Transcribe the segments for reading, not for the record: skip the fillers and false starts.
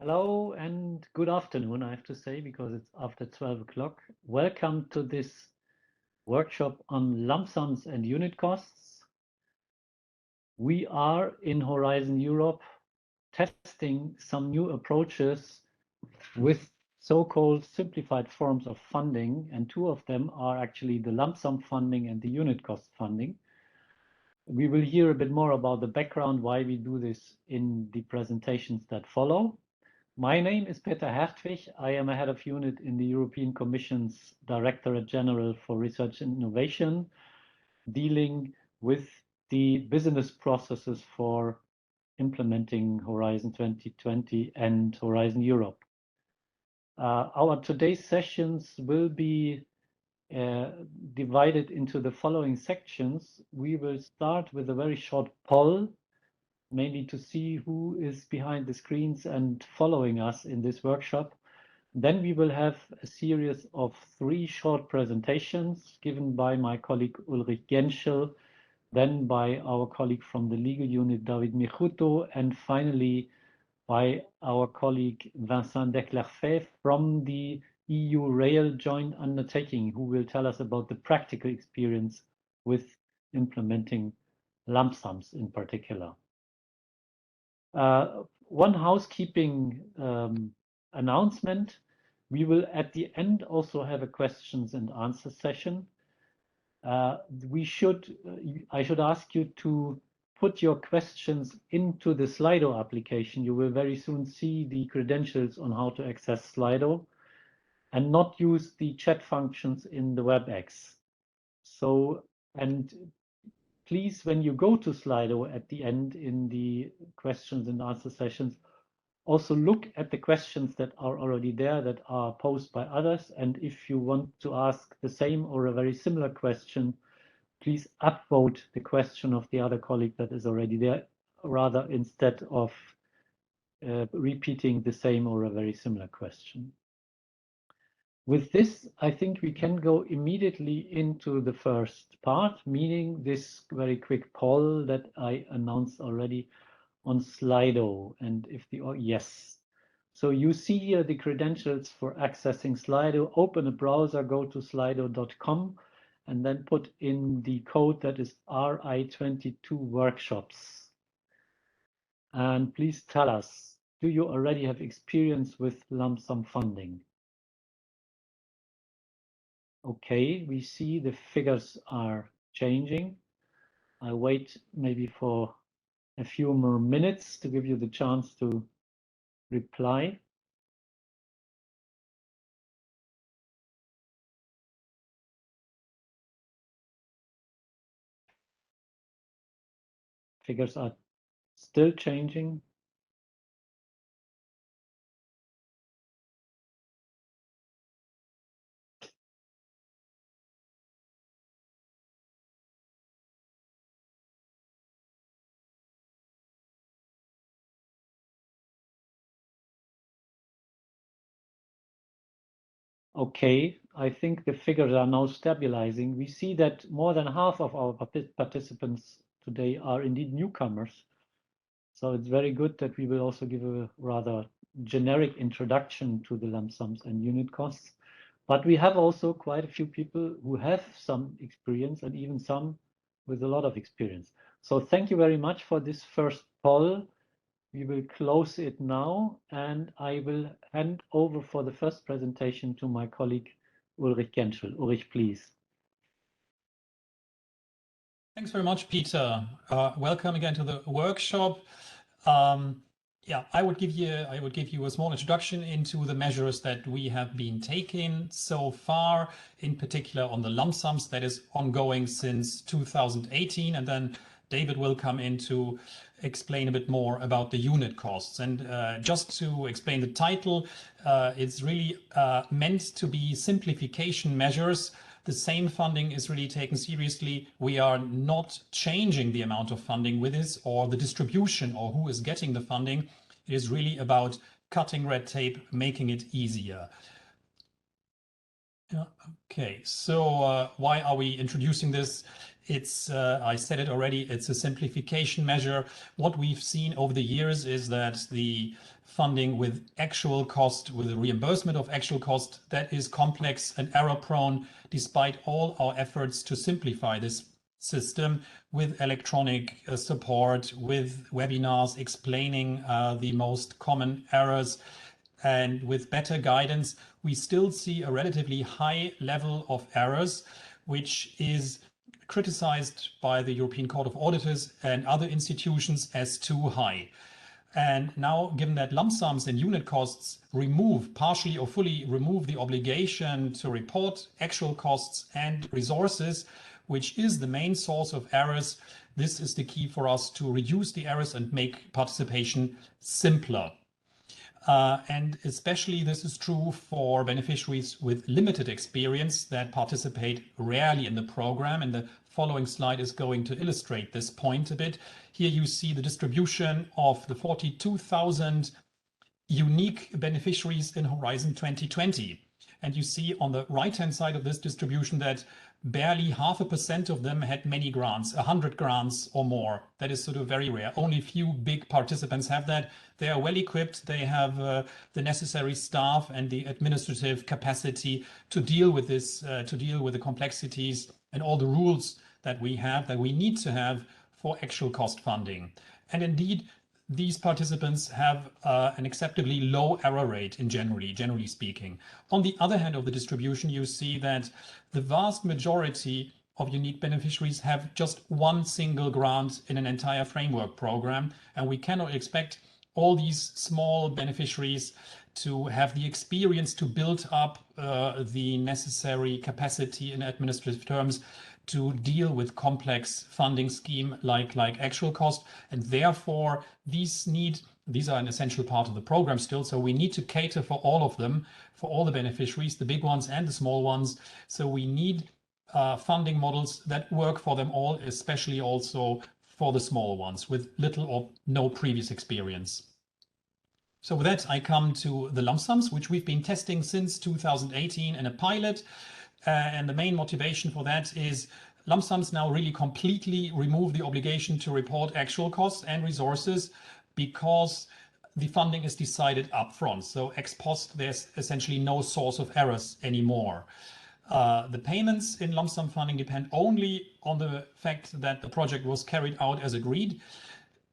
Hello and good afternoon, I have to say, because it's after 12 o'clock. Welcome to this workshop on lump sums and unit costs. We are in Horizon Europe testing some new approaches with so-called simplified forms of funding, and two of them are actually the lump sum funding and the unit cost funding. We will hear a bit more about the background, why we do this in the presentations that follow. My name is Peter Hertwig. I am a head of unit in the European Commission's Directorate General for Research and Innovation, dealing with the business processes for implementing Horizon 2020 and Horizon Europe. Our today's sessions will be divided into the following sections. We will start with a very short poll, maybe to see who is behind the screens and following us in this workshop. Then we will have a series of 3 short presentations given by my colleague Ulrich Genschel, then by our colleague from the legal unit, David Michuto, and finally by our colleague Vincent Declerfay from the EU Rail Joint Undertaking, who will tell us about the practical experience with implementing lump sums in particular. One housekeeping announcement. We will at the end also have a questions and answer session. I should ask you to put your questions into the Slido application. You will very soon see the credentials on how to access Slido and not use the chat functions in the WebEx. And please, when you go to Slido at the end in the questions and answer sessions, also look at the questions that are already there that are posed by others. And if you want to ask the same or a very similar question, please upvote the question of the other colleague that is already there, rather instead of repeating the same or a very similar question. With this, I think we can go immediately into the first part, meaning this very quick poll that I announced already on Slido. And if yes. So you see here the credentials for accessing Slido. Open a browser, go to slido.com, and then put in the code that is RI22 workshops. And please tell us, do you already have experience with lump sum funding? Okay, we see the figures are changing. I'll wait maybe for a few more minutes to give you the chance to reply. Figures are still changing. Okay, I think the figures are now stabilizing. We see that more than half of our participants today are indeed newcomers. So it's very good that we will also give a rather generic introduction to the lump sums and unit costs. But we have also quite a few people who have some experience and even some with a lot of experience. So thank you very much for this first poll. We will close it now, and I will hand over for the first presentation to my colleague Ulrich Genschel. Ulrich, please. Thanks very much, Peter. Welcome again to the workshop. Yeah, I would give you a small introduction into the measures that we have been taking so far, in particular on the lump sums that is ongoing since 2018, and then David will come in to explain a bit more about the unit costs. And just to explain the title, it's really meant to be simplification measures. The same funding is really taken seriously. We are not changing the amount of funding with this or the distribution or who is getting the funding. It is really about cutting red tape, making it easier. Okay, so why are we introducing this? It's, I said it already, it's a simplification measure. What we've seen over the years is that the funding with actual cost, with the reimbursement of actual cost, that is complex and error prone, despite all our efforts to simplify this system with electronic support, with webinars explaining the most common errors, and with better guidance, we still see a relatively high level of errors, which is criticized by the European Court of Auditors and other institutions as too high. And now, given that lump sums and unit costs partially or fully remove the obligation to report actual costs and resources, which is the main source of errors, this is the key for us to reduce the errors and make participation simpler. And especially this is true for beneficiaries with limited experience that participate rarely in the program. And the following slide is going to illustrate this point a bit. Here you see the distribution of the 42,000 unique beneficiaries in Horizon 2020. And you see on the right-hand side of this distribution that barely 0.5% of them had many grants, 100 grants or more. That is sort of very rare. Only a few big participants have that. They are well equipped. They have the necessary staff and the administrative capacity to deal with this, to deal with the complexities and all the rules that we have, that we need to have for actual cost funding. And indeed, these participants have an acceptably low error rate generally speaking. On the other hand of the distribution, you see that the vast majority of unique beneficiaries have just one single grant in an entire framework program, and we cannot expect all these small beneficiaries to have the experience to build up the necessary capacity in administrative terms to deal with complex funding scheme like actual cost, and therefore these are an essential part of the program still. So we need to cater for all of them, for all the beneficiaries, the big ones and the small ones. So we need funding models that work for them all, especially also for the small ones with little or no previous experience. So with that, I come to the lump sums, which we've been testing since 2018 in a pilot. And the main motivation for that is lump sums now really completely remove the obligation to report actual costs and resources because the funding is decided upfront. So ex post, there's essentially no source of errors anymore. The payments in lump sum funding depend only on the fact that the project was carried out as agreed,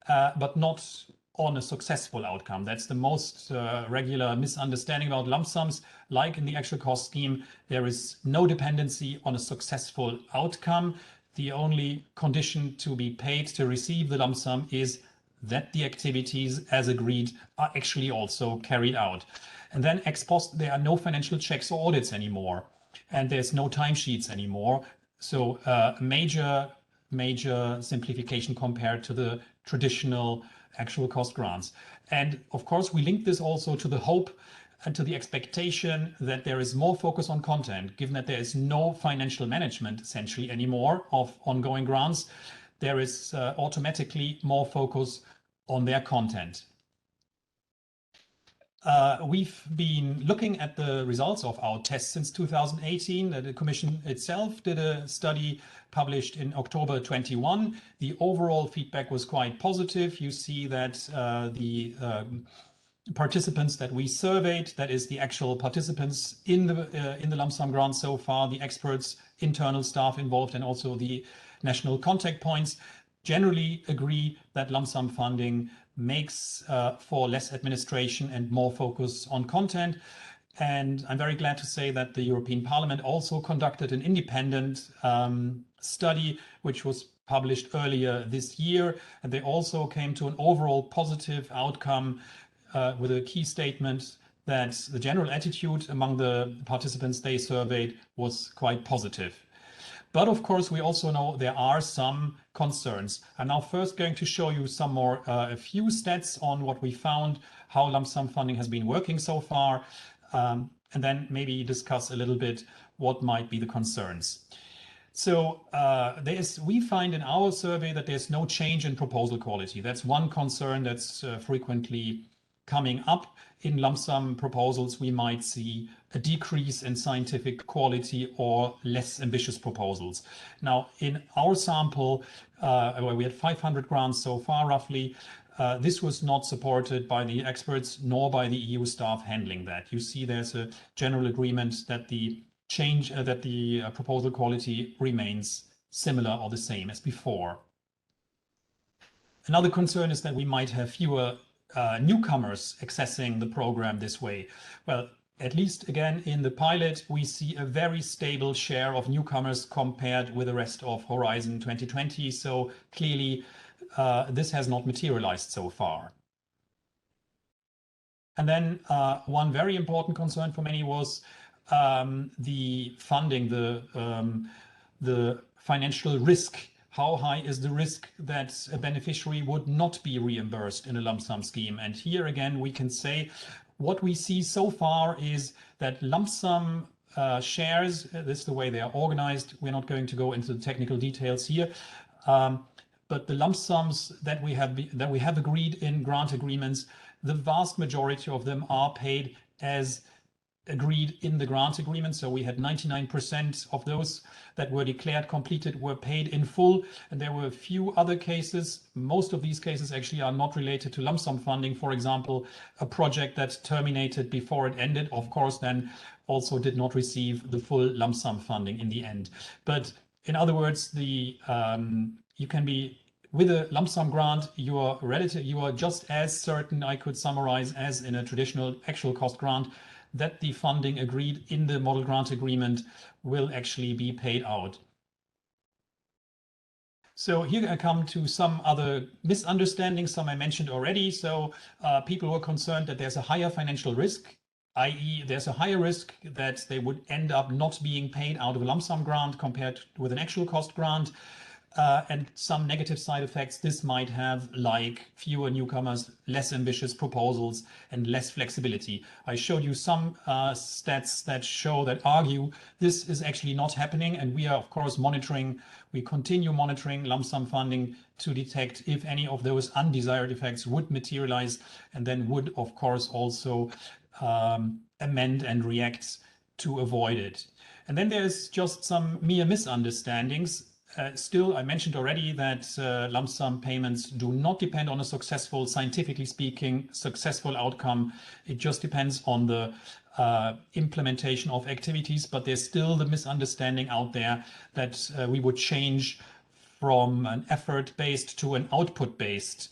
but not on a successful outcome. That's the most regular misunderstanding about lump sums. Like in the actual cost scheme, there is no dependency on a successful outcome. The only condition to be paid to receive the lump sum is that the activities as agreed are actually also carried out. And then ex post, there are no financial checks or audits anymore, and there's no timesheets anymore. So major simplification compared to the traditional actual cost grants. And of course, we link this also to the hope and to the expectation that there is more focus on content, given that there is no financial management essentially anymore of ongoing grants. There is automatically more focus on their content. We've been looking at the results of our tests since 2018. The Commission itself did a study published in October 21. The overall feedback was quite positive. You see that the participants that we surveyed, that is the actual participants in the lump sum grant so far, the experts, internal staff involved, and also the national contact points, generally agree that lump sum funding makes for less administration and more focus on content. And I'm very glad to say that the European Parliament also conducted an independent study, which was published earlier this year. And they also came to an overall positive outcome with a key statement that the general attitude among the participants they surveyed was quite positive. But of course, we also know there are some concerns. I'm now first going to show you some more, a few stats on what we found, how lump sum funding has been working so far, and then maybe discuss a little bit what might be the concerns. So we find in our survey that there's no change in proposal quality. That's one concern that's frequently coming up in lump sum proposals, we might see a decrease in scientific quality or less ambitious proposals. Now, in our sample, where we had 500 grants so far, roughly, this was not supported by the experts nor by the EU staff handling that. You see there's a general agreement that the proposal quality remains similar or the same as before. Another concern is that we might have fewer newcomers accessing the program this way. Well, at least again in the pilot, we see a very stable share of newcomers compared with the rest of Horizon 2020. So clearly, this has not materialized so far. And then one very important concern for many was the funding, the financial risk. How high is the risk that a beneficiary would not be reimbursed in a lump sum scheme? And here again, we can say what we see so far is that lump sum shares, this is the way they are organized. We're not going to go into the technical details here. But the lump sums that we have agreed in grant agreements, the vast majority of them are paid as agreed in the grant agreement. So we had 99% of those that were declared completed were paid in full. And there were a few other cases. Most of these cases actually are not related to lump sum funding. For example, a project that terminated before it ended, of course, then also did not receive the full lump sum funding in the end. But in other words, you can be with a lump sum grant, you are just as certain, I could summarize, as in a traditional actual cost grant, that the funding agreed in the model grant agreement will actually be paid out. So here I come to some other misunderstandings, some I mentioned already. So people were concerned that there's a higher financial risk, i.e. there's a higher risk that they would end up not being paid out of a lump sum grant compared with an actual cost grant. And some negative side effects this might have, like fewer newcomers, less ambitious proposals, and less flexibility. I showed you some stats that argue this is actually not happening, and we are, of course, we continue monitoring lump sum funding to detect if any of those undesired effects would materialize, and then would, of course, also amend and react to avoid it. And then there's just some mere misunderstandings. Still, I mentioned already that lump sum payments do not depend on a successful, scientifically speaking, successful outcome. It just depends on the implementation of activities, but there's still the misunderstanding out there that we would change from an effort-based to an output-based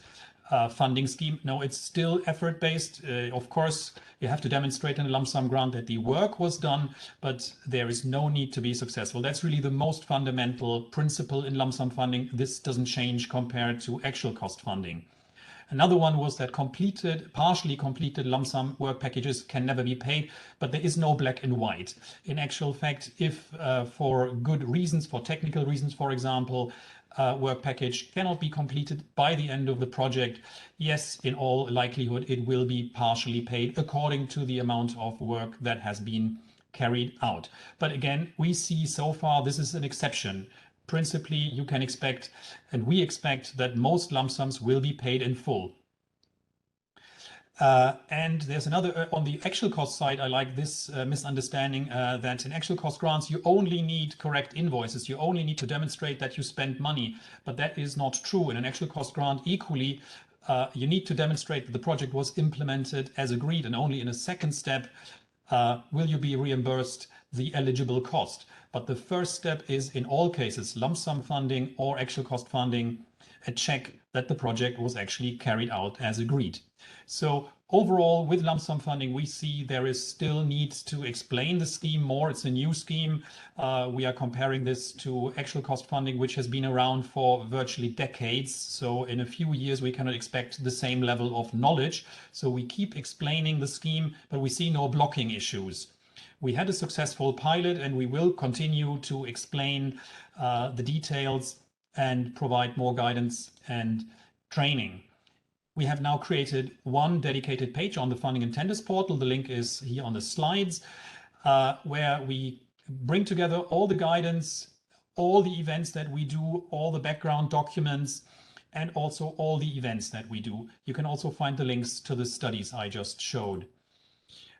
funding scheme. No, it's still effort-based. Of course, you have to demonstrate in a lump sum grant that the work was done, but there is no need to be successful. That's really the most fundamental principle in lump sum funding. This doesn't change compared to actual cost funding. Another one was that partially completed lump sum work packages can never be paid, but there is no black and white. In actual fact, if for good reasons, for technical reasons, for example, work package cannot be completed by the end of the project, yes, in all likelihood, it will be partially paid according to the amount of work that has been carried out. But again, we see so far this is an exception. Principally, you can expect, and we expect, that most lump sums will be paid in full. And there's another, on the actual cost side, I like this misunderstanding that in actual cost grants, you only need correct invoices. You only need to demonstrate that you spent money, but that is not true. In an actual cost grant, equally, you need to demonstrate that the project was implemented as agreed, and only in a second step will you be reimbursed the eligible cost. But the first step is, in all cases, lump sum funding or actual cost funding, a check that the project was actually carried out as agreed. So overall, with lump sum funding, we see there is still need to explain the scheme more. It's a new scheme. We are comparing this to actual cost funding, which has been around for virtually decades. So in a few years, we cannot expect the same level of knowledge. So we keep explaining the scheme, but we see no blocking issues. We had a successful pilot, and we will continue to explain the details and provide more guidance and training. We have now created one dedicated page on the Funding and Tenders portal. The link is here on the slides, where we bring together all the guidance, all the events that we do, all the background documents, and also all the events that we do. You can also find the links to the studies I just showed.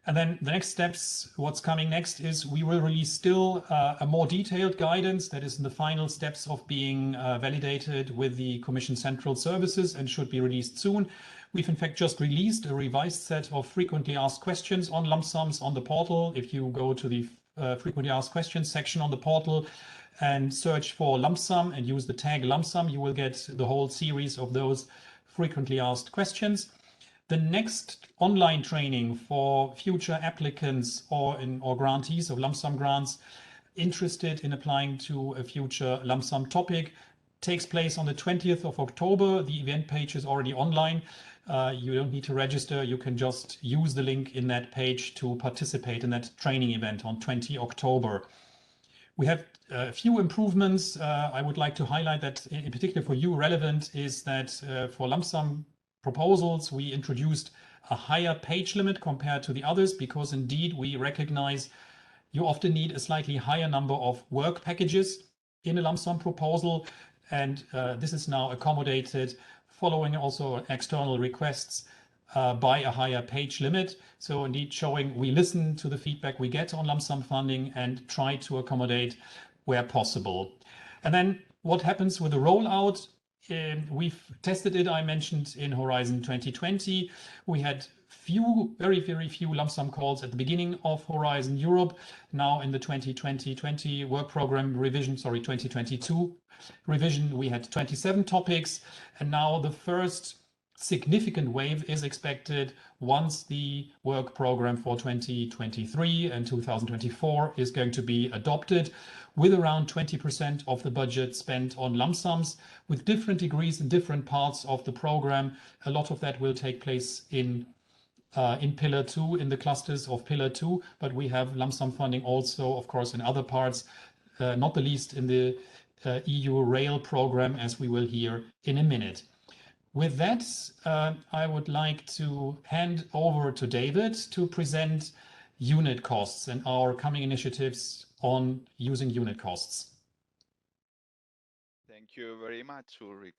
And then the next steps, what's coming next is we will release still a more detailed guidance that is in the final steps of being validated with the Commission Central Services and should be released soon. We've in fact just released a revised set of frequently asked questions on lump sums on the portal. If you go to the frequently asked questions section on the portal and search for lump sum and use the tag lump sum, you will get the whole series of those frequently asked questions. The next online training for future applicants or grantees of lump sum grants interested in applying to a future lump sum topic takes place on the 20th of October. The event page is already online. You don't need to register. You can just use the link in that page to participate in that training event on 20 October. We have a few improvements. I would like to highlight that in particular for you relevant is that for lump sum proposals, we introduced a higher page limit compared to the others because indeed we recognize you often need a slightly higher number of work packages in a lump sum proposal. And this is now accommodated following also external requests by a higher page limit. So indeed showing we listen to the feedback we get on lump sum funding and try to accommodate where possible. And then what happens with the rollout? We've tested it, I mentioned, in Horizon 2020. We had very few lump sum calls at the beginning of Horizon Europe. Now in the 2020 work program revision, 2022 revision, we had 27 topics. And now the first significant wave is expected once the work program for 2023 and 2024 is going to be adopted, with around 20% of the budget spent on lump sums with different degrees in different parts of the program. A lot of that will take place in Pillar 2, in the clusters of Pillar 2, but we have lump sum funding also, of course, in other parts, not the least in the EU Rail program, as we will hear in a minute. With that, I would like to hand over to David to present unit costs and our coming initiatives on using unit costs. Thank you very much, Ulrich.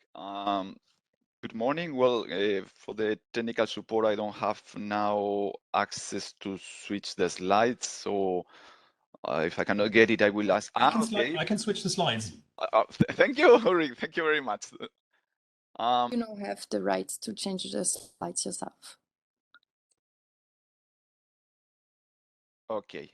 Good morning. Well, for the technical support, I don't have now access to switch the slides. So if I cannot get it, I will ask. I can switch the slides. Thank you, Ulrich. Thank you very much. You now have the right to change the slides yourself. Okay,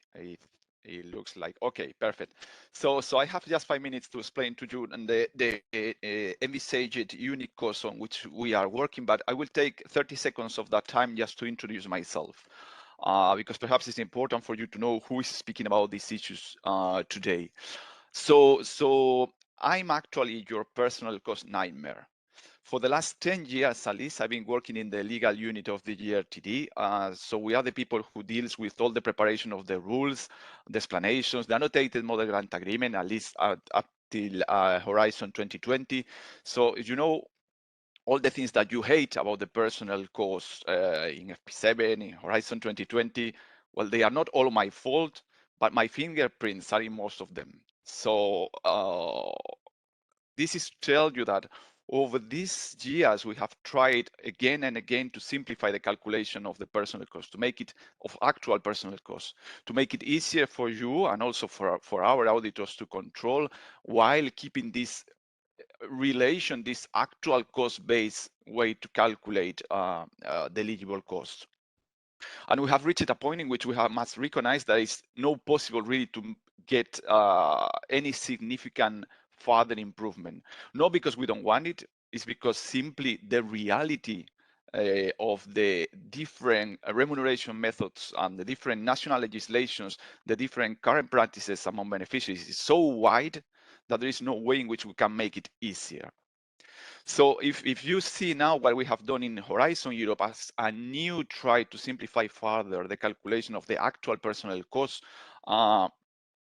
it looks like okay, perfect. So I have just 5 minutes to explain to you and the envisaged unit cost on which we are working, but I will take 30 seconds of that time just to introduce myself, because perhaps it's important for you to know who is speaking about these issues today. So I'm actually your personal cost nightmare. For the last 10 years, at least, I've been working in the legal unit of the GRTD. So we are the people who deals with all the preparation of the rules, the explanations, the annotated model grant agreement, at least up till Horizon 2020. So, you know, all the things that you hate about the personal cost in FP7, in Horizon 2020, well, they are not all my fault, but my fingerprints are in most of them. So this is to tell you that over these years, we have tried again and again to simplify the calculation of the personal cost, to make it of actual personal cost, to make it easier for you and also for our auditors to control, while keeping this relation, this actual cost-based way to calculate the eligible cost. And we have reached a point in which we must recognize that it's not possible really to get any significant further improvement. Not because we don't want it, it's because simply the reality of the different remuneration methods and the different national legislations, the different current practices among beneficiaries is so wide that there is no way in which we can make it easier. So if you see now what we have done in Horizon Europe as a new try to simplify further the calculation of the actual personnel costs,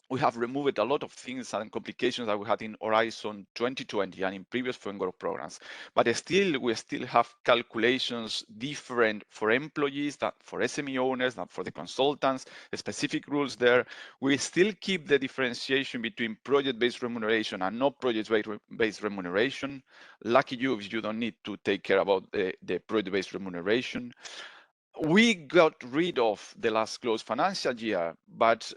we have removed a lot of things and complications that we had in Horizon 2020 and in previous framework programs. But we still have calculations different for employees, that for SME owners, that for the consultants, specific rules there. We still keep the differentiation between project-based remuneration and not project-based remuneration. Lucky you if you don't need to take care about the project-based remuneration. We got rid of the last closed financial year, but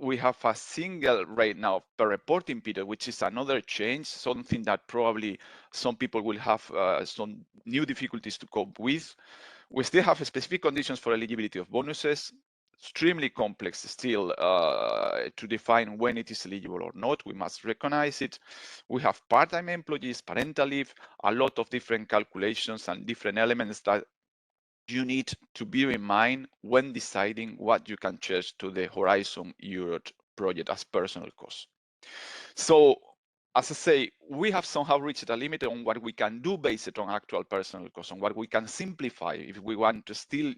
we have a single rate now per reporting period, which is another change, something that probably some people will have some new difficulties to cope with. We still have specific conditions for eligibility of bonuses, extremely complex still to define when it is eligible or not. We must recognize it. We have part-time employees, parental leave, a lot of different calculations and different elements that you need to bear in mind when deciding what you can charge to the Horizon Europe project as personal cost. So, as I say, we have somehow reached a limit on what we can do based on actual personal cost, on what we can simplify if we want to still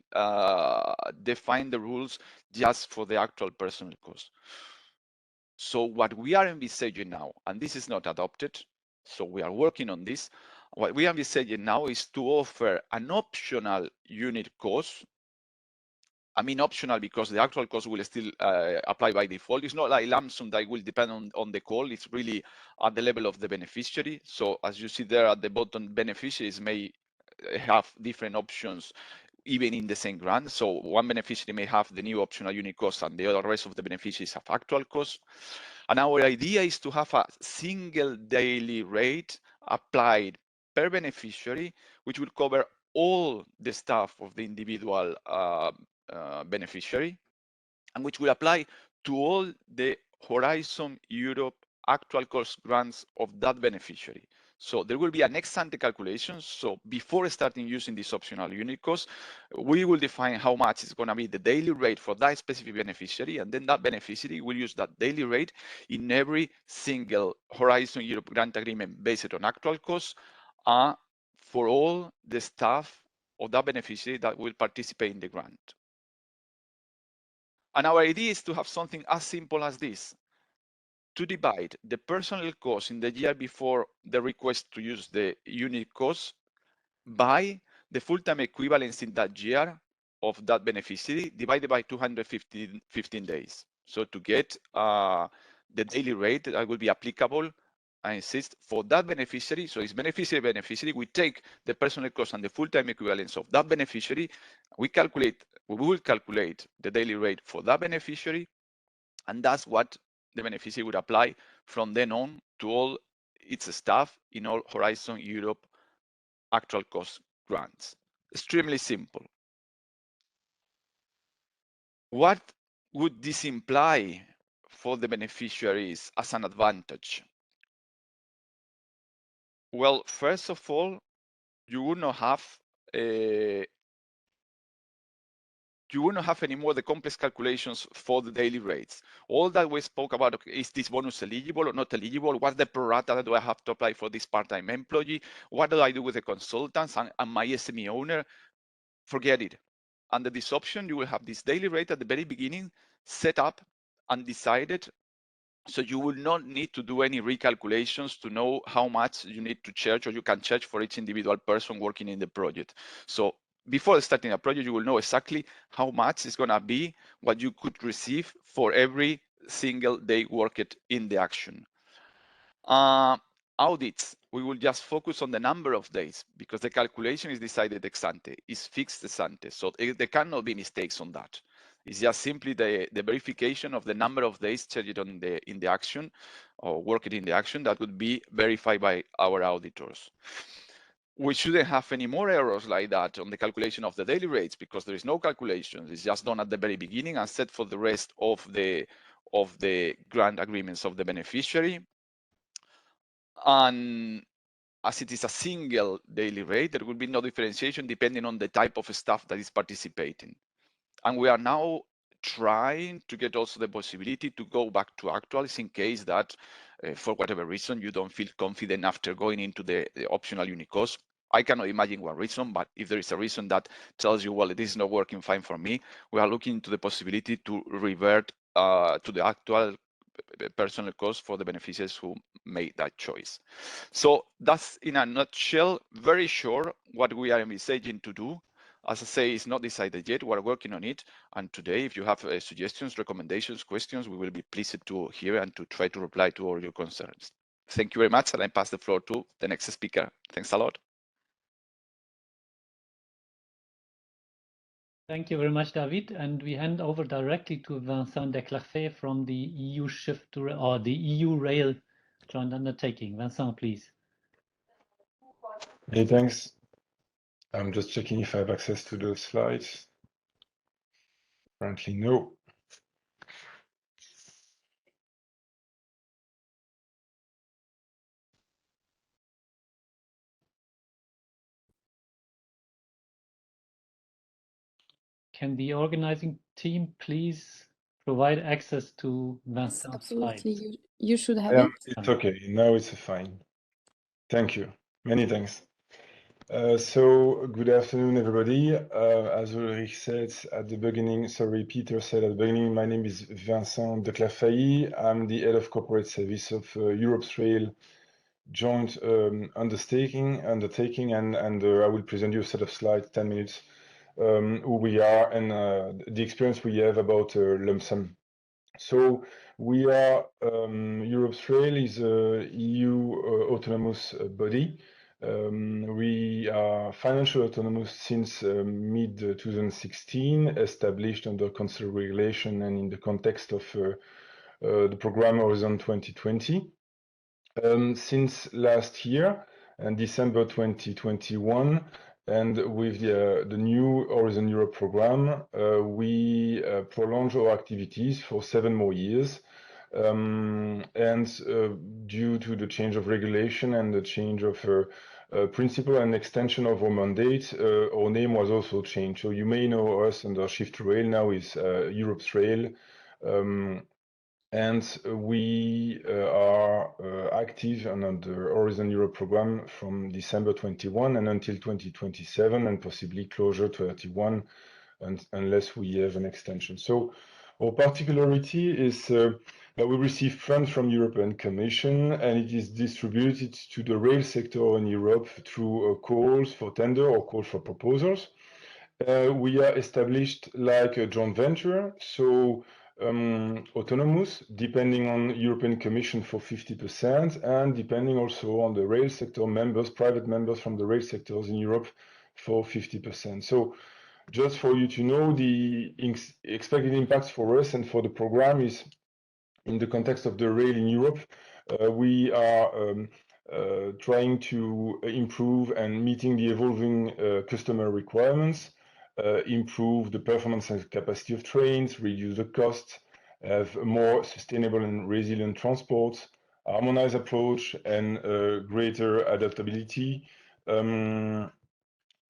define the rules just for the actual personal cost. So what we are envisaging now, and this is not adopted, so we are working on this, what we are envisaging now is to offer an optional unit cost. I mean optional because the actual cost will still apply by default. It's not like lump sum that will depend on the call. It's really at the level of the beneficiary. So as you see there at the bottom, beneficiaries may have different options even in the same grant. So one beneficiary may have the new optional unit cost and the other rest of the beneficiaries have actual cost. And our idea is to have a single daily rate applied per beneficiary, which will cover all the staff of the individual beneficiary, and which will apply to all the Horizon Europe actual cost grants of that beneficiary. So there will be an ex-ante calculation. So before starting using this optional unit cost, we will define how much is going to be the daily rate for that specific beneficiary, and then that beneficiary will use that daily rate in every single Horizon Europe grant agreement based on actual costs for all the staff of that beneficiary that will participate in the grant. And our idea is to have something as simple as this, to divide the personal cost in the year before the request to use the unit cost by the full-time equivalence in that year of that beneficiary divided by 215 days. So to get the daily rate that will be applicable, I insist, for that beneficiary, so it's beneficiary, we take the personal cost and the full-time equivalence of that beneficiary, we will calculate the daily rate for that beneficiary, and that's what the beneficiary would apply from then on to all its staff in all Horizon Europe actual cost grants. Extremely simple. What would this imply for the beneficiaries as an advantage? Well, first of all, you would not have anymore the complex calculations for the daily rates. All that we spoke about, okay, is this bonus eligible or not eligible? What's the pro rata that do I have to apply for this part-time employee? What do I do with the consultants and my SME owner? Forget it. Under this option, you will have this daily rate at the very beginning set up and decided. So you will not need to do any recalculations to know how much you need to charge or you can charge for each individual person working in the project. So before starting a project, you will know exactly how much is going to be what you could receive for every single day worked in the action. Audits, we will just focus on the number of days because the calculation is decided ex ante, is fixed ex ante. So there cannot be mistakes on that. It's just simply the verification of the number of days charged in the action or worked in the action that would be verified by our auditors. We shouldn't have any more errors like that on the calculation of the daily rates because there is no calculation. It's just done at the very beginning and set for the rest of the grant agreements of the beneficiary. And as it is a single daily rate, there will be no differentiation depending on the type of staff that is participating. And we are now trying to get also the possibility to go back to actuals in case that for whatever reason you don't feel confident after going into the optional unit cost. I cannot imagine one reason, but if there is a reason that tells you, well, it is not working fine for me, we are looking into the possibility to revert to the actual personal cost for the beneficiaries who made that choice. So that's, in a nutshell, very short, what we are envisaging to do. As I say, it's not decided yet. We're working on it. And today, if you have suggestions, recommendations, questions, we will be pleased to hear and to try to reply to all your concerns. Thank you very much. And I pass the floor to the next speaker. Thanks a lot. Thank you very much, David. And we hand over directly to Vincent Declarfay from the EU Shift to, or the EU Rail Joint Undertaking. Vincent, please. Hey, thanks. I'm just checking if I have access to the slides. Apparently, no. Can the organizing team please provide access to Vincent's Yes, absolutely. slides? You should have it. It's okay. Now it's fine. Thank you. Many thanks. So good afternoon, everybody. As Ulrich said at the beginning, sorry, Peter said at the beginning, my name is Vincent Declarfay. I'm the head of corporate service of Europe's Rail Joint Undertaking, and I will present you a set of slides, 10 minutes, who we are and the experience we have about lump sum. So we are, Europe's Rail is a EU autonomous body. We are financial autonomous since mid-2016, established under council regulation and in the context of the program Horizon 2020. Since last year, and December 2021, and with the new Horizon Europe program, we prolonged our activities for 7 more years. And due to the change of regulation and the change of principle and extension of our mandate, our name was also changed. So you may know us under Shift to Rail, now is Europe's Rail. And we are active under the Horizon Europe program from December 21 and until 2027, and possibly closure to 31, unless we have an extension. So our particularity is that we receive funds from European Commission, and it is distributed to the rail sector in Europe through calls for tender or calls for proposals. We are established like a joint venture, so autonomous, depending on European Commission for 50%, and depending also on the rail sector members, private members from the rail sectors in Europe for 50%. So just for you to know, the expected impacts for us and for the program is, in the context of the rail in Europe, we are trying to improve and meeting the evolving customer requirements, improve the performance and capacity of trains, reduce the cost, have more sustainable and resilient transports, harmonized approach, and greater adaptability.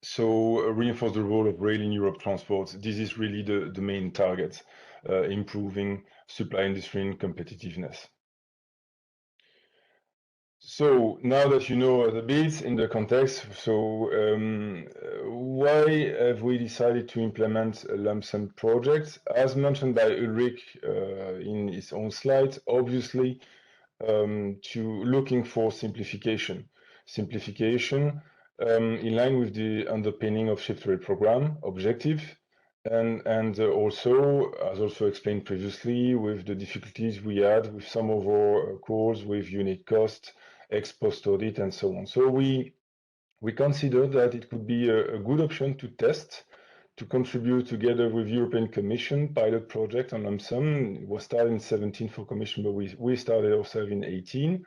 So reinforce the role of rail in Europe transports. This is really the main target, improving supply industry and competitiveness. So now that you know the bits in the context, so why have we decided to implement a lump sum project? As mentioned by Ulrich in his own slide, obviously to looking for simplification. Simplification in line with the underpinning of Shift to Rail program objective, and also, as also explained previously, with the difficulties we had with some of our calls with unit cost, ex post audit, and so on. So we consider that it could be a good option to test, to contribute together with European Commission pilot project on lump sum. It was started in 17 for Commission, but we started ourselves in 18,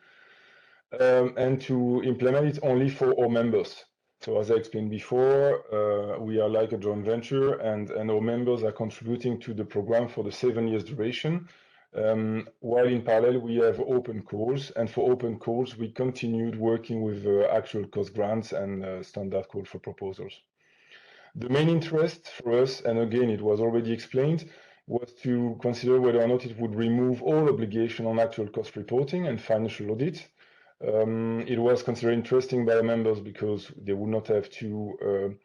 and to implement it only for our members. So as I explained before, we are like a joint venture, and our members are contributing to the program for the 7 years duration. While in parallel, we have open calls, and for open calls, we continued working with actual cost grants and standard call for proposals. The main interest for us, and again, it was already explained, was to consider whether or not it would remove all obligation on actual cost reporting and financial audit. It was considered interesting by the members because they would not have to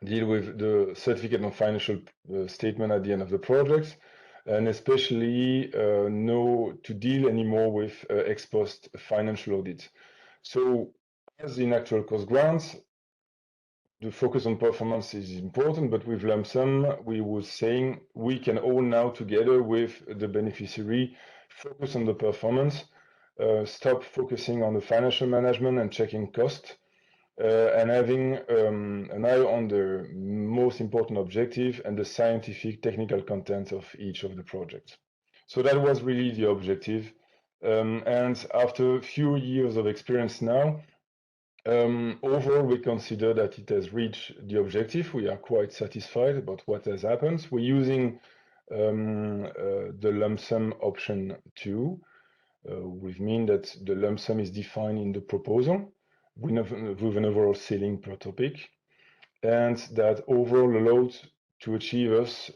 deal with the certificate of financial statement at the end of the project. and especially to deal anymore with ex post financial audit. So as in actual cost grants, the focus on performance is important, but with lump sum, we were saying we can all now together with the beneficiary focus on the performance, stop focusing on the financial management and checking cost, and having an eye on the most important objective and the scientific technical content of each of the projects. So that was really the objective. And after a few years of experience now, overall, we consider that it has reached the objective. We are quite satisfied about what has happened. We're using the lump sum option 2, which means that the lump sum is defined in the proposal with an overall ceiling per topic, and that overall allowed to achieve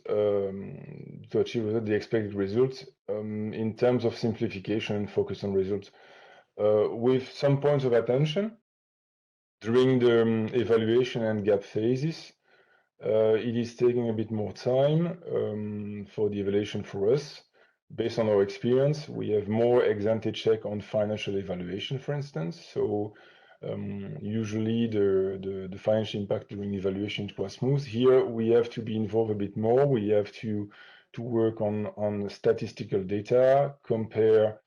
the expected results in terms of simplification and focus on results, with some points of attention. During the evaluation and gap phases, it is taking a bit more time for the evaluation for us. Based on our experience, we have more ex-ante check on financial evaluation, for instance. So usually the financial impact during evaluation is quite smooth. Here we have to be involved a bit more. We have to work on statistical data, compare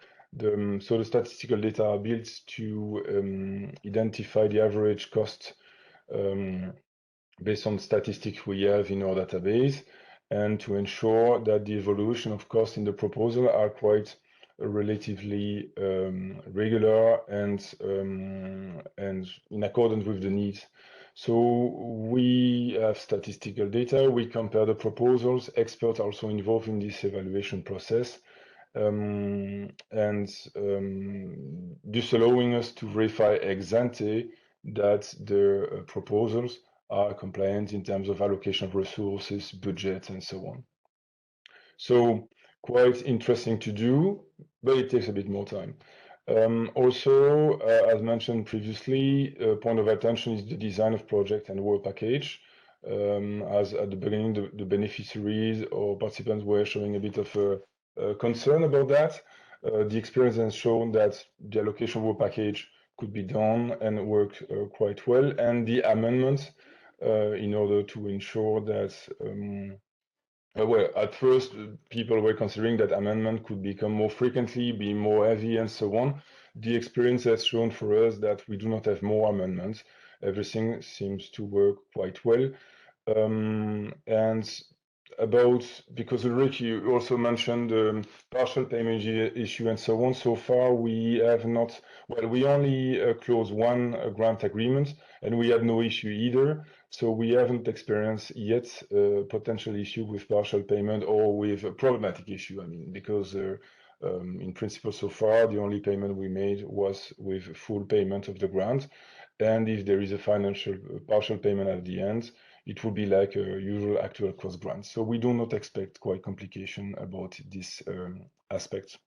so the statistical data are built to identify the average cost based on statistics we have in our database, and to ensure that the evolution of costs in the proposal are quite relatively regular and in accordance with the needs. So we have statistical data, we compare the proposals, experts are also involved in this evaluation process, this allowing us to verify ex ante that the proposals are compliant in terms of allocation of resources, budget, and so on. So quite interesting to do, but it takes a bit more time. Also, as mentioned previously, a point of attention is the design of project and work package. As at the beginning, the beneficiaries or participants were showing a bit of concern about that. The experience has shown that the allocation work package could be done and work quite well, and the amendments in order to ensure that well, at first people were considering that amendment could become more frequently, be more heavy, and so on. The experience has shown for us that we do not have more amendments. Everything seems to work quite well. And because Ulrich, you also mentioned partial payment issue and so on. So far, we have not, well, we only closed one grant agreement, and we had no issue either. So we haven't experienced yet a potential issue with partial payment or with a problematic issue. I mean, because in principle, so far, the only payment we made was with full payment of the grant. And if there is a financial partial payment at the end, it will be like a usual actual cost grant. So we do not expect quite complication about this aspect.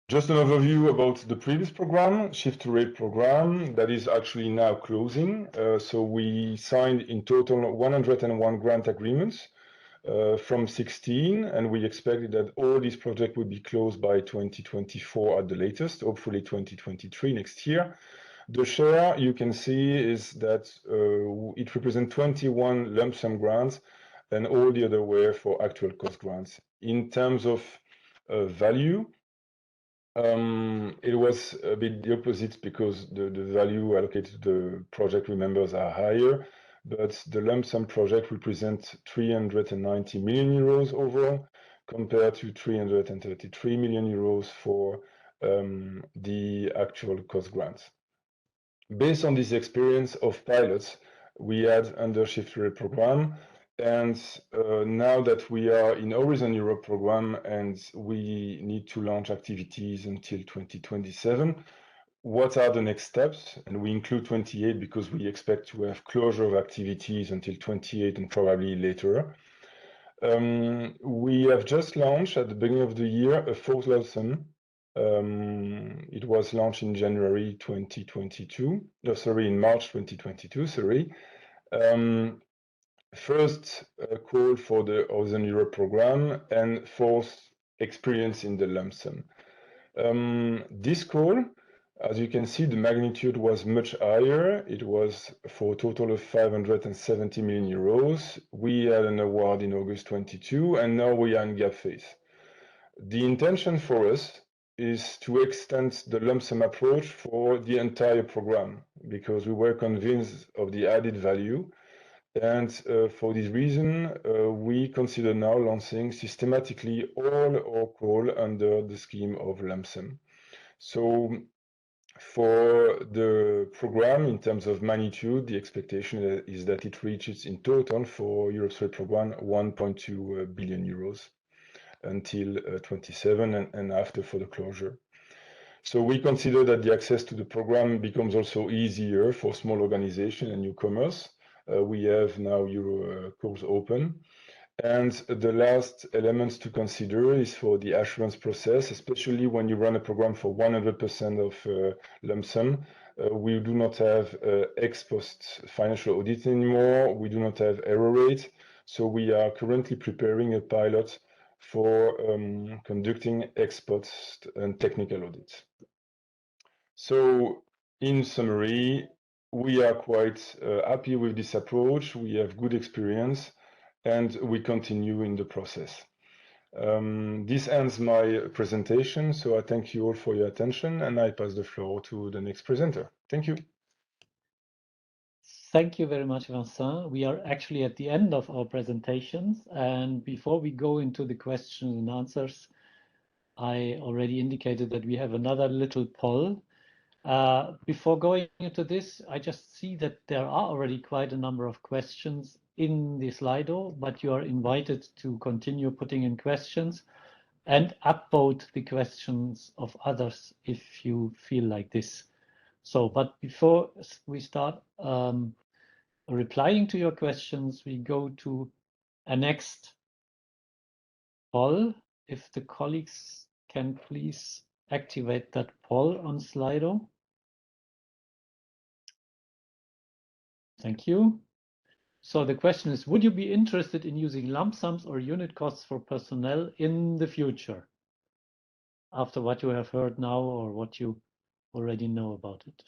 Just an overview about the previous program, Shift to Rate program, that is actually now closing. So we signed in total 101 grant agreements from 16, and we expected that all these projects would be closed by 2024 at the latest, hopefully 2023 next year. The share you can see is that it represents 21 lump sum grants, and all the other were for actual cost grants. In terms of value, it was a bit the opposite because the value allocated to the project members are higher, but the lump sum project represents 390 million euros overall, compared to 333 million euros for the actual cost grants. Based on this experience of pilots we had under Shift Rate program, and now that we are in Horizon Europe program and we need to launch activities until 2027, what are the next steps? And we include 28 because we expect to have closure of activities until 28 and probably later. We have just launched at the beginning of the year a fourth lesson. It was launched in January 2022. No, sorry, in March 2022. Sorry. first call for the Horizon Europe program, and fourth, experience in the lump sum. This call, as you can see, the magnitude was much higher. It was for a total of 570 million euros. We had an award in August 22, and now we are in gap phase. The intention for us is to extend the lump sum approach for the entire program, because we were convinced of the added value. And for this reason, we consider now launching systematically all our call under the scheme of lump sum. So for the program, in terms of magnitude, the expectation is that it reaches in total for Europe's Trade Program 1.2 billion euros until 27 and after for the closure. So we consider that the access to the program becomes also easier for small organizations and newcomers. We have now Euro calls open. And the last element to consider is for the assurance process, especially when you run a program for 100% of lump sum. We do not have ex post financial audit anymore. We do not have error rate. So we are currently preparing a pilot for conducting ex post and technical audits. So in summary, we are quite happy with this approach. We have good experience, and we continue in the process. This ends my presentation, so I thank you all for your attention, and I pass the floor to the next presenter. Thank you. Thank you very much, Vincent. We are actually at the end of our presentations, and before we go into the questions and answers, I already indicated that we have another little poll. Before going into this, I just see that there are already quite a number of questions in the Slido, but you are invited to continue putting in questions and upvote the questions of others if you feel like this. So, but before we start replying to your questions, we go to a next poll. If the colleagues can please activate that poll on Slido. Thank you. So the question is, would you be interested in using lump sums or unit costs for personnel in the future? After what you have heard now or what you already know about it.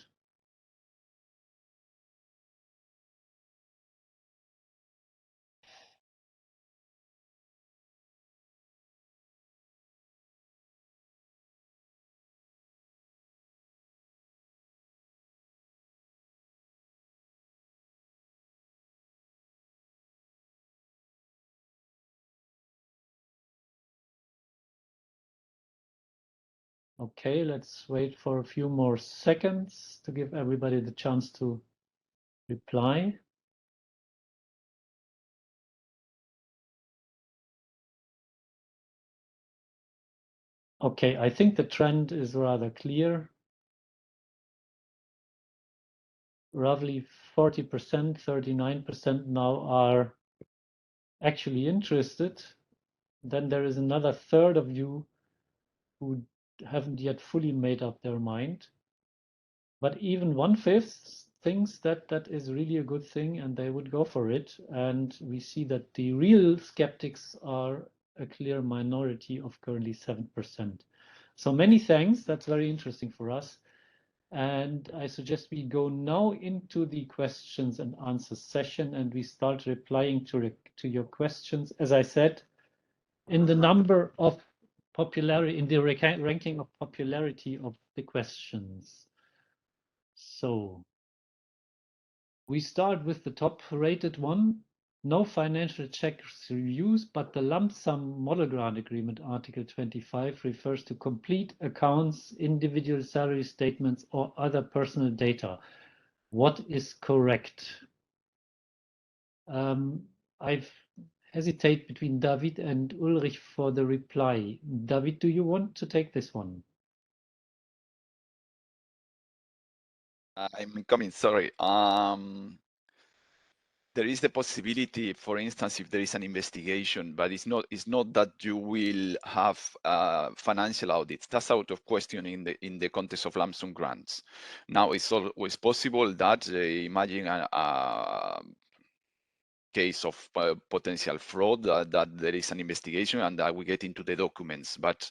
Okay, let's wait for a few more seconds to give everybody the chance to reply. Okay, I think the trend is rather clear. Roughly 40%, 39% now are actually interested. Then there is another third of you who haven't yet fully made up their mind. But even 1/5 thinks that that is really a good thing and they would go for it. And we see that the real skeptics are a clear minority of currently 7%. So many thanks. That's very interesting for us. And I suggest we go now into the questions and answers session and we start replying to your questions. As I said, in the number of popularity, in the ranking of popularity of the questions. So we start with the top rated one. No financial checks reviews, but the lump sum model grant agreement Article 25 refers to complete accounts, individual salary statements, or other personal data. What is correct? I've hesitate between David and Ulrich for the reply. David, do you want to take this one? I'm coming, sorry. There is the possibility, for instance, if there is an investigation, but it's not that you will have financial audits. That's out of question in the context of lump sum grants. Now, it's always possible that imagine case of potential fraud, that there is an investigation and that we get into the documents. But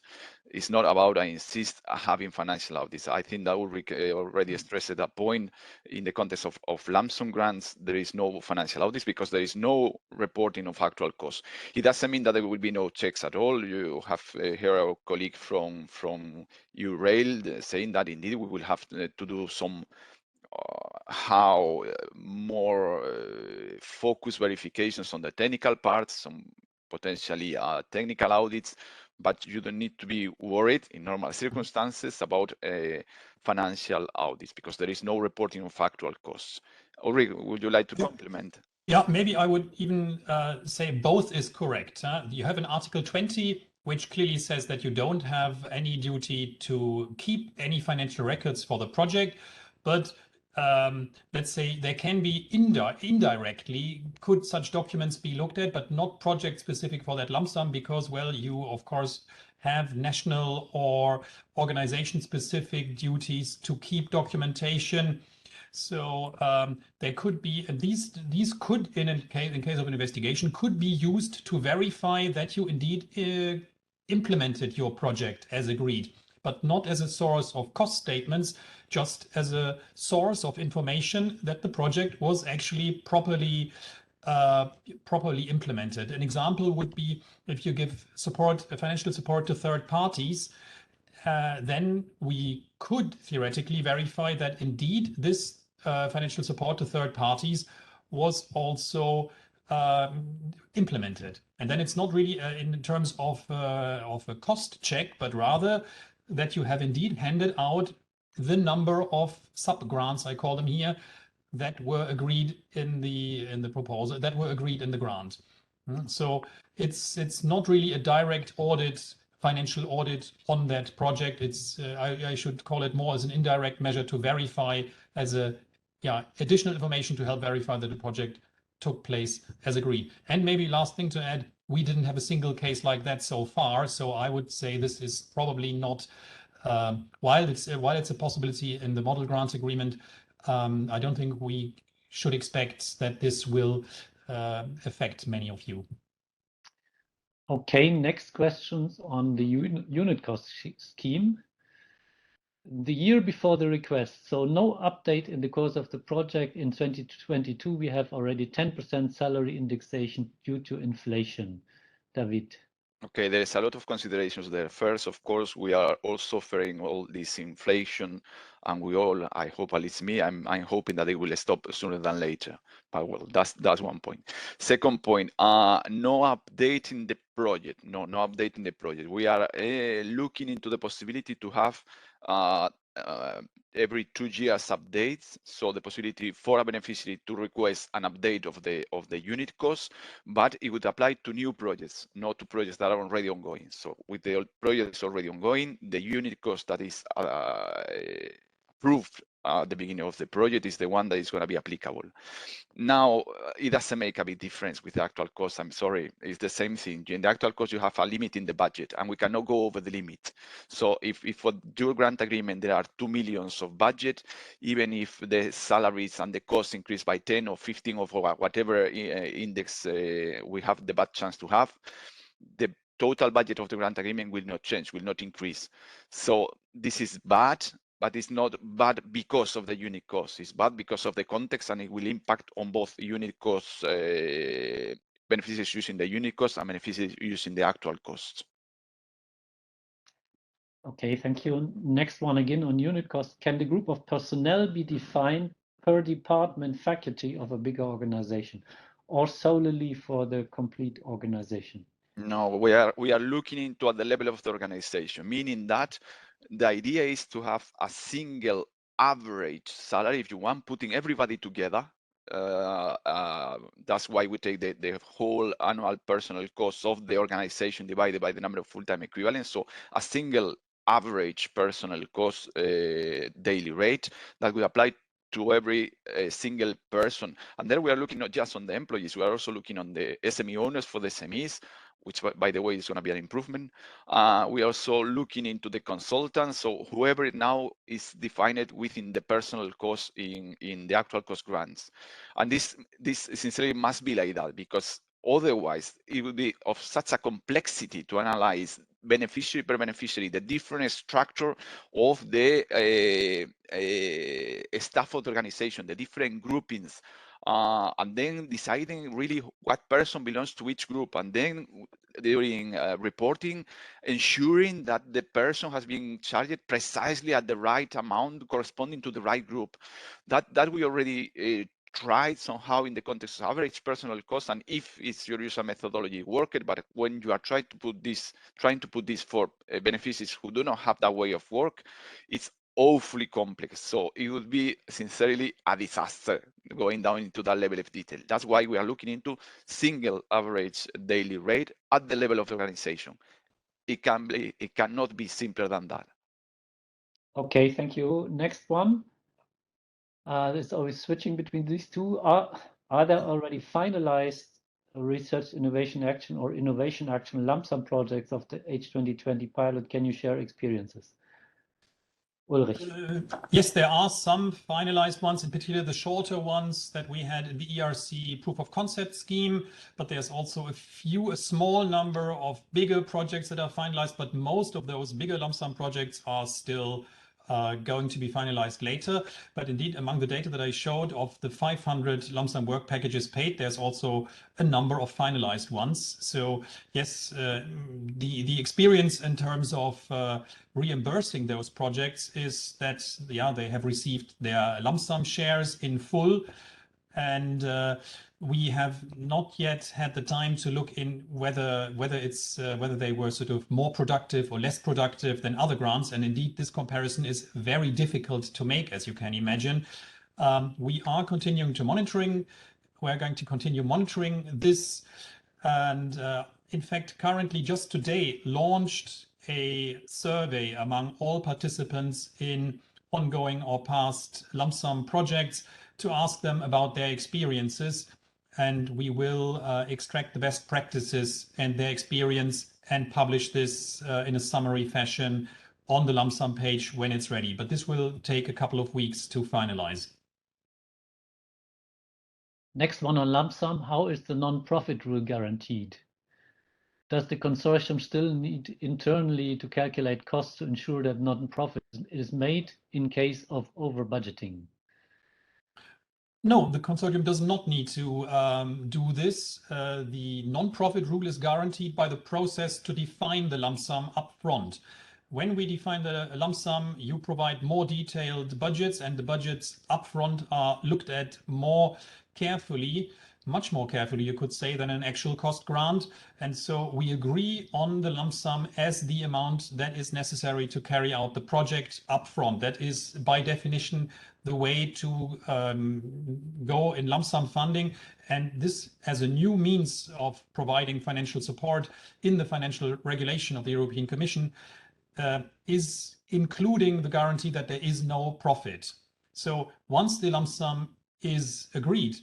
it's not about, I insist, having financial audits. I think that Ulrich already stressed that point. In the context of lump sum grants, there is no financial audits because there is no reporting of actual costs. It doesn't mean that there will be no checks at all. You have heard our colleague from URail saying that indeed we will have to do some more focused verifications on the technical parts, some potentially technical audits, but you don't need to be worried in normal circumstances about financial audits because there is no reporting of actual costs. Ulrich, would you like to complement? Yeah, maybe I would even say both is correct. You have an Article 20, which clearly says that you don't have any duty to keep any financial records for the project, but let's say there can be indirectly, could such documents be looked at, but not project specific for that lump sum because, well, you of course have national or organization specific duties to keep documentation. So there could be, and these could, in case of an investigation, could be used to verify that you indeed implemented your project as agreed, but not as a source of cost statements, just as a source of information that the project was actually properly implemented. An example would be if you give financial support to third parties, then we could theoretically verify that indeed this financial support to third parties was also implemented. And then it's not really in terms of a cost check, but rather that you have indeed handed out the number of sub-grants, I call them here, that were agreed in the proposal, that were agreed in the grant. So it's not really a direct audit, financial audit on that project. It's I should call it more as an indirect measure to verify as additional information to help verify that the project took place as agreed. And maybe last thing to add, we didn't have a single case like that so far. So I would say this is probably not, while it's a possibility in the model grants agreement, I don't think we should expect that this will affect many of you. Okay, next questions on the unit cost scheme. The year before the request, so no update in the course of the project. In 2022, we have already 10% salary indexation due to inflation. David. Okay, there is a lot of considerations there. First, of course, we are all suffering all this inflation, and we all, I hope, at least me, I'm hoping that it will stop sooner than later. But well, that's one point. Second point, no update in the project. No update in the project. We are looking into the possibility to have every 2 years updates, so the possibility for a beneficiary to request an update of the unit cost, but it would apply to new projects, not to projects that are already ongoing. So with the old projects already ongoing, the unit cost that is approved at the beginning of the project is the one that is going to be applicable. Now, it doesn't make a big difference with the actual cost. I'm sorry, it's the same thing. In the actual cost, you have a limit in the budget, and we cannot go over the limit. So if for your grant agreement, there are 2 million of budget, even if the salaries and the costs increase by 10 or 15 or whatever index we have the bad chance to have, the total budget of the grant agreement will not change, will not increase. So this is bad, but it's not bad because of the unit cost. It's bad because of the context, and it will impact on both unit costs, beneficiaries using the unit cost and beneficiaries using the actual costs. Okay, thank you. Next one again on unit cost. Can the group of personnel be defined per department faculty of a bigger organization, or solely for the complete organization? No, we are looking into at the level of the organization, meaning that the idea is to have a single average salary, if you want, putting everybody together. That's why we take the whole annual personal cost of the organization divided by the number of full-time equivalents. So a single average personal cost daily rate that will apply to every single person. And then we are looking not just on the employees, we are also looking on the SME owners for the SMEs. which by the way is going to be an improvement. We are also looking into the consultants, so whoever now is defined within the personal cost in the actual cost grants. And this sincerely must be like that, because otherwise it would be of such a complexity to analyze beneficiary per beneficiary, the different structure of the staff of the organization, the different groupings, and then deciding really what person belongs to each group, and then during reporting, ensuring that the person has been charged precisely at the right amount corresponding to the right group. That we already tried somehow in the context of average personal cost, and if it's your user methodology worked, but when you are trying to put this for beneficiaries who do not have that way of work, it's awfully complex. So it would be sincerely a disaster going down into that level of detail. That's why we are looking into single average daily rate at the level of the organization. It cannot be simpler than that. Okay, thank you. Next one. It's always switching between these two. Are there already finalized research innovation action or innovation action lump sum projects of the H2020 pilot? Can you share experiences? Ulrich. Yes, there are some finalized ones, in particular the shorter ones that we had in the ERC proof of concept scheme, but there's also a small number of bigger projects that are finalized, but most of those bigger lump sum projects are still going to be finalized later. But indeed, among the data that I showed of the 500 lump sum work packages paid, there's also a number of finalized ones. So yes, the experience in terms of reimbursing those projects is that, yeah, they have received their lump sum shares in full, and we have not yet had the time to look in whether they were sort of more productive or less productive than other grants. And indeed, this comparison is very difficult to make, as you can imagine. We are continuing to monitoring. We're going to continue monitoring this, and in fact, currently just today launched a survey among all participants in ongoing or past lump sum projects to ask them about their experiences, and we will extract the best practices and their experience and publish this in a summary fashion on the lump sum page when it's ready. But this will take a couple of weeks to finalize. Next one on lump sum. How is the non-profit rule guaranteed? Does the consortium still need internally to calculate costs to ensure that non-profit is made in case of over budgeting? No, the consortium does not need to do this. The non-profit rule is guaranteed by the process to define the lump sum upfront. When we define the lump sum, you provide more detailed budgets, and the budgets upfront are looked at more carefully, much more carefully, you could say, than an actual cost grant. And so we agree on the lump sum as the amount that is necessary to carry out the project upfront. That is, by definition, the way to go in lump sum funding. And this, as a new means of providing financial support in the financial regulation of the European Commission, is including the guarantee that there is no profit. So once the lump sum is agreed,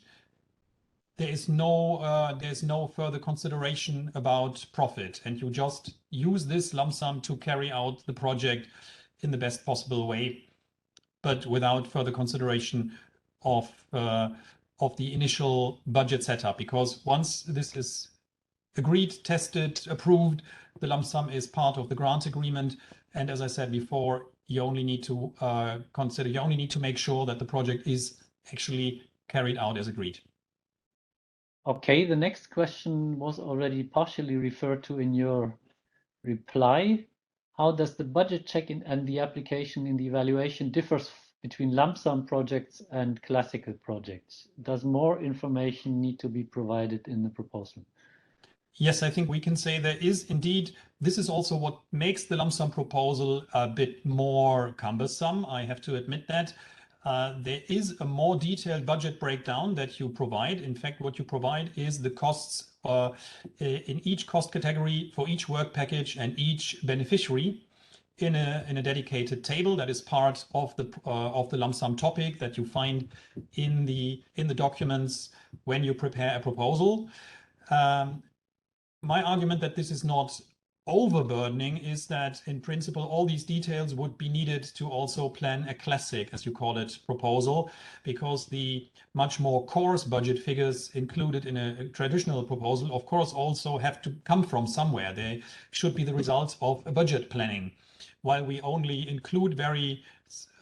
there's no further consideration about profit, and you just use this lump sum to carry out the project in the best possible way, but without further consideration of the initial budget setup. Because once this is agreed, tested, approved, the lump sum is part of the grant agreement. And as I said before, you only need to make sure that the project is actually carried out as agreed. Okay, the next question was already partially referred to in your reply. How does the budget check and the application in the evaluation differs between lump sum projects and classical projects? Does more information need to be provided in the proposal? Yes, I think we can say there is indeed. This is also what makes the lump sum proposal a bit more cumbersome. I have to admit that. There is a more detailed budget breakdown that you provide. In fact, what you provide is the costs in each cost category for each work package and each beneficiary in a dedicated table that is part of the lump sum topic that you find in the documents when you prepare a proposal. my argument that this is not overburdening is that in principle all these details would be needed to also plan a classic, as you call it, proposal, because the much more coarse budget figures included in a traditional proposal of course also have to come from somewhere. They should be the results of a budget planning, while we only include very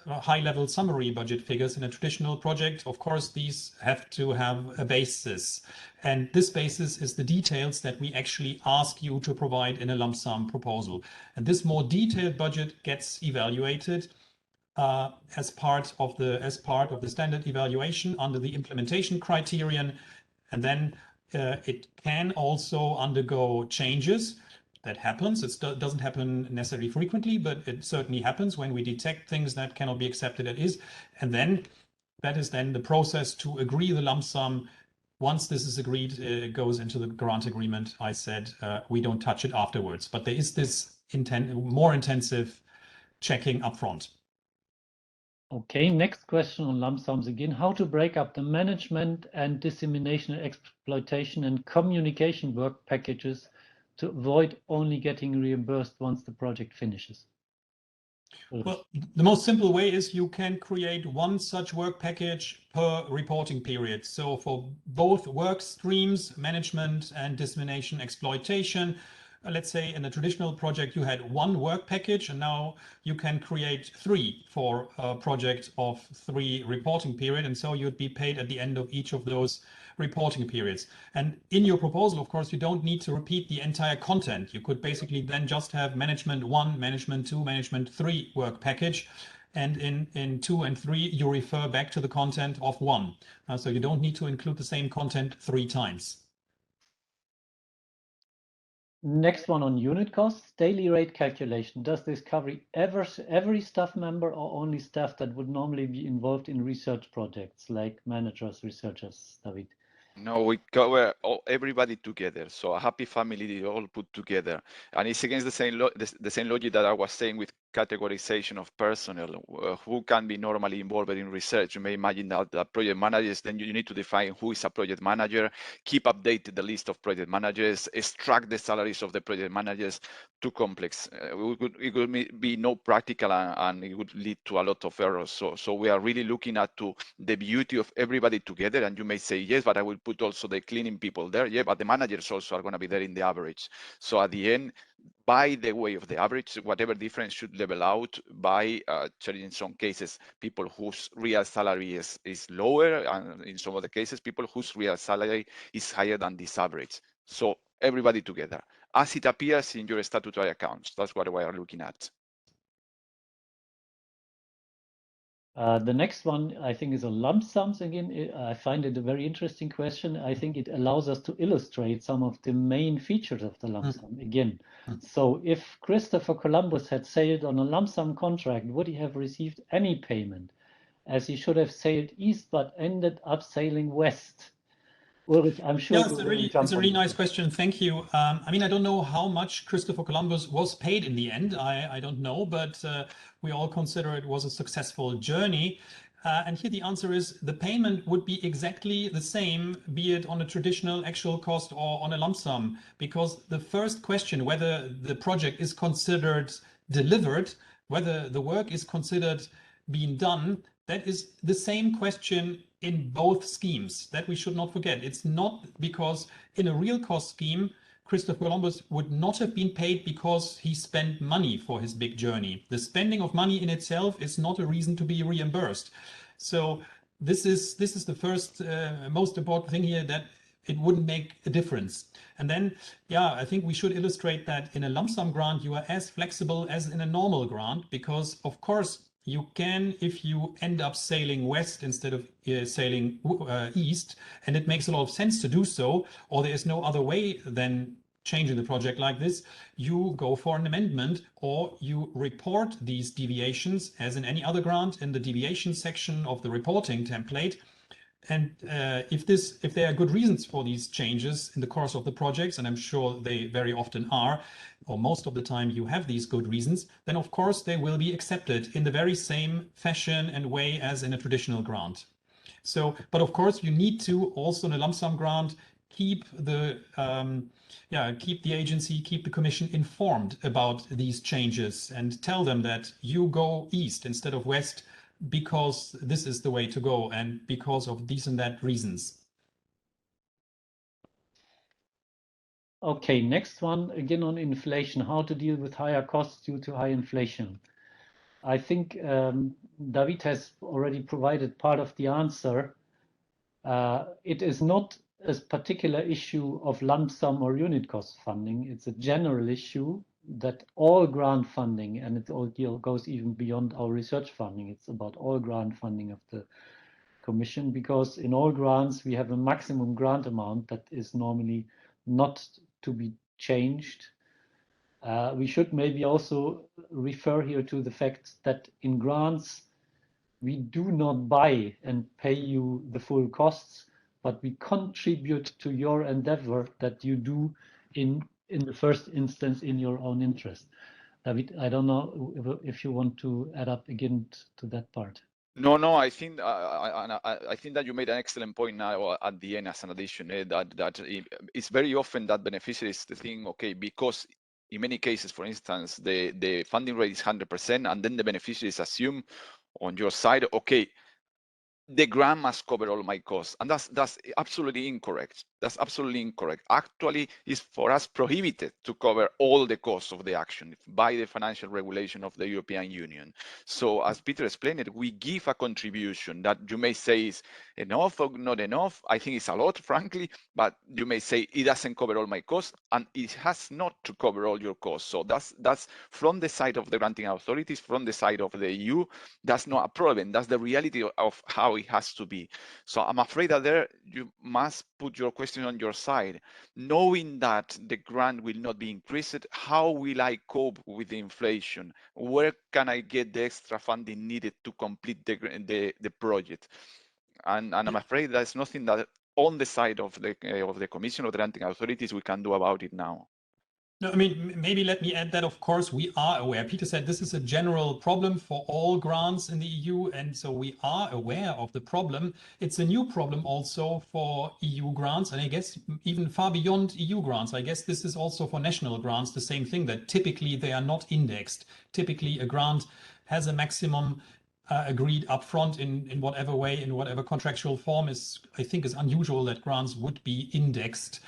high-level summary budget figures in a traditional project. Of course, these have to have a basis. And this basis is the details that we actually ask you to provide in a lump sum proposal. And this more detailed budget gets evaluated as part of the standard evaluation under the implementation criterion. And then it can also undergo changes. That happens. It doesn't happen necessarily frequently, but it certainly happens when we detect things that cannot be accepted as is. And then that is then the process to agree the lump sum. Once this is agreed, it goes into the grant agreement. I said we don't touch it afterwards, but there is this more intensive checking upfront. Okay, next question on lump sums again. How to break up the management and dissemination, exploitation and communication work packages to avoid only getting reimbursed once the project finishes? Well, the most simple way is you can create one such work package per reporting period. So for both work streams, management and dissemination exploitation, let's say in a traditional project you had one work package, and now you can create three for a project of 3 reporting period, and so you'd be paid at the end of each of those reporting periods. And in your proposal, of course, you don't need to repeat the entire content. You could basically then just have management 1, management 2, management 3 work package. And in 2 and 3, you refer back to the content of 1. So you don't need to include the same content 3 times. Next one on unit costs, daily rate calculation. Does this cover every staff member or only staff that would normally be involved in research projects like managers, researchers, David? No, we cover everybody together. So a happy family, they all put together. And it's against the same logic that I was saying with categorization of personnel, who can be normally involved in research. You may imagine that project managers, then you need to define who is a project manager, keep updated the list of project managers, extract the salaries of the project managers. Too complex. It would be no practical, and it would lead to a lot of errors. So we are really looking at the beauty of everybody together. And you may say, yes, but I will put also the cleaning people there. Yeah, but the managers also are going to be there in the average. So at the end, by the way of the average, whatever difference should level out by in some cases people whose real salary is lower, and in some of the cases people whose real salary is higher than this average. So everybody together, as it appears in your statutory accounts. That's what we are looking at. The next one, I think, is on lump sums again. I find it a very interesting question. I think it allows us to illustrate some of the main features of the lump sum again. So if Christopher Columbus had sailed on a lump sum contract, would he have received any payment, as he should have sailed east but ended up sailing west? Ulrich, I'm sure it's a really nice question. Thank you. I mean, I don't know how much Christopher Columbus was paid in the end. I don't know, but we all consider it was a successful journey. And here the answer is the payment would be exactly the same, be it on a traditional actual cost or on a lump sum, because the first question, whether the project is considered delivered, whether the work is considered being done, that is the same question in both schemes. That we should not forget. It's not because in a real cost scheme, Christopher Columbus would not have been paid because he spent money for his big journey. The spending of money in itself is not a reason to be reimbursed. So this is the first most important thing here, that it wouldn't make a difference. And then, yeah, I think we should illustrate that in a lump sum grant, you are as flexible as in a normal grant, because of course you can, if you end up sailing west instead of sailing east, and it makes a lot of sense to do so, or there is no other way than changing the project like this, you go for an amendment, or you report these deviations as in any other grant in the deviation section of the reporting template. And if there are good reasons for these changes in the course of the projects, and I'm sure they very often are, or most of the time you have these good reasons, then of course they will be accepted in the very same fashion and way as in a traditional grant. So, but of course you need to also in a lump sum grant keep the agency, keep the Commission informed about these changes and tell them that you go east instead of west because this is the way to go and because of these and that reasons. Okay, next one, again on inflation, how to deal with higher costs due to high inflation. I think David has already provided part of the answer. It is not a particular issue of lump sum or unit cost funding. It's a general issue that all grant funding, and it all goes even beyond our research funding. It's about all grant funding of the Commission, because in all grants we have a maximum grant amount that is normally not to be changed. We should maybe also refer here to the fact that in grants we do not buy and pay you the full costs, but we contribute to your endeavor that you do in the first instance in your own interest. David, I don't know if you want to add up again to that part. No, I think I think that you made an excellent point now at the end as an addition, that it's very often that beneficiaries think, okay, because in many cases, for instance, the funding rate is 100%, and then the beneficiaries assume on your side, okay, the grant must cover all my costs, and that's absolutely incorrect. That's absolutely incorrect. Actually, it's for us prohibited to cover all the costs of the action by the financial regulation of the European Union. So, as Peter explained it, we give a contribution that you may say is enough or not enough. I think it's a lot, frankly, but you may say it doesn't cover all my costs, and it has not to cover all your costs. So that's from the side of the granting authorities, from the side of the EU. That's not a problem. That's the reality of how it has to be. So I'm afraid that there you must put your question on your side, knowing that the grant will not be increased. How will I cope with the inflation? Where can I get the extra funding needed to complete the project? And I'm afraid there's nothing that on the side of the Commission of the granting authorities we can do about it now. No, I mean, maybe let me add that, of course, we are aware. Peter said this is a general problem for all grants in the EU, and so we are aware of the problem. It's a new problem also for EU grants, and I guess even far beyond EU grants. I guess this is also for national grants, the same thing, that typically they are not indexed. Typically, a grant has a maximum agreed upfront in whatever way, in whatever contractual form. I think is unusual that grants would be indexed.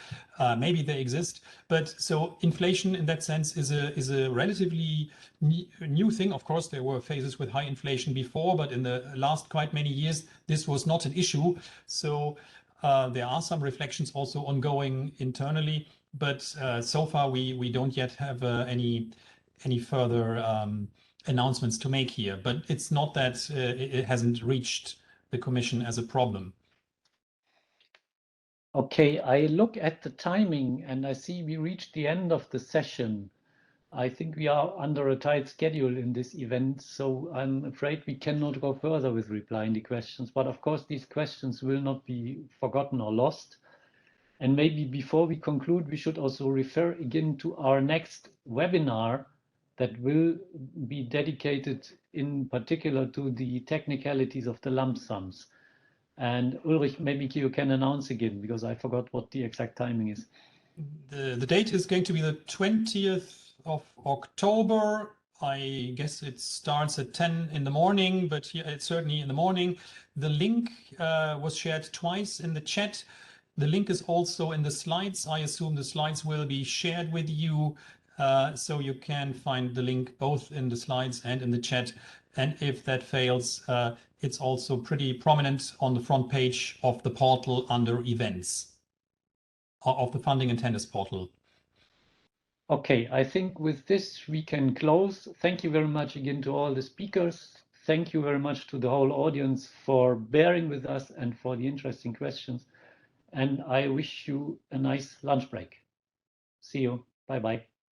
Maybe they exist, but so inflation in that sense is a relatively new thing. Of course, there were phases with high inflation before, but in the last quite many years, this was not an issue. So there are some reflections also ongoing internally, but so far we don't yet have any further announcements to make here. But it's not that it hasn't reached the Commission as a problem. Okay, I look at the timing and I see we reached the end of the session. I think we are under a tight schedule in this event, so I'm afraid we cannot go further with replying the questions. But of course, these questions will not be forgotten or lost. And maybe before we conclude, we should also refer again to our next webinar that will be dedicated in particular to the technicalities of the lump sums. And Ulrich, maybe you can announce again, because I forgot what the exact timing is. The date is going to be the 20th of October. I guess it starts at 10 in the morning, but here it's certainly in the morning. The link was shared twice in the chat. The link is also in the slides. I assume the slides will be shared with you, so you can find the link both in the slides and in the chat. And if that fails, it's also pretty prominent on the front page of the portal under events, of the funding and tenders portal. Okay, I think with this we can close. Thank you very much again to all the speakers. Thank you very much to the whole audience for bearing with us and for the interesting questions. And I wish you a nice lunch break. See you. Bye-bye.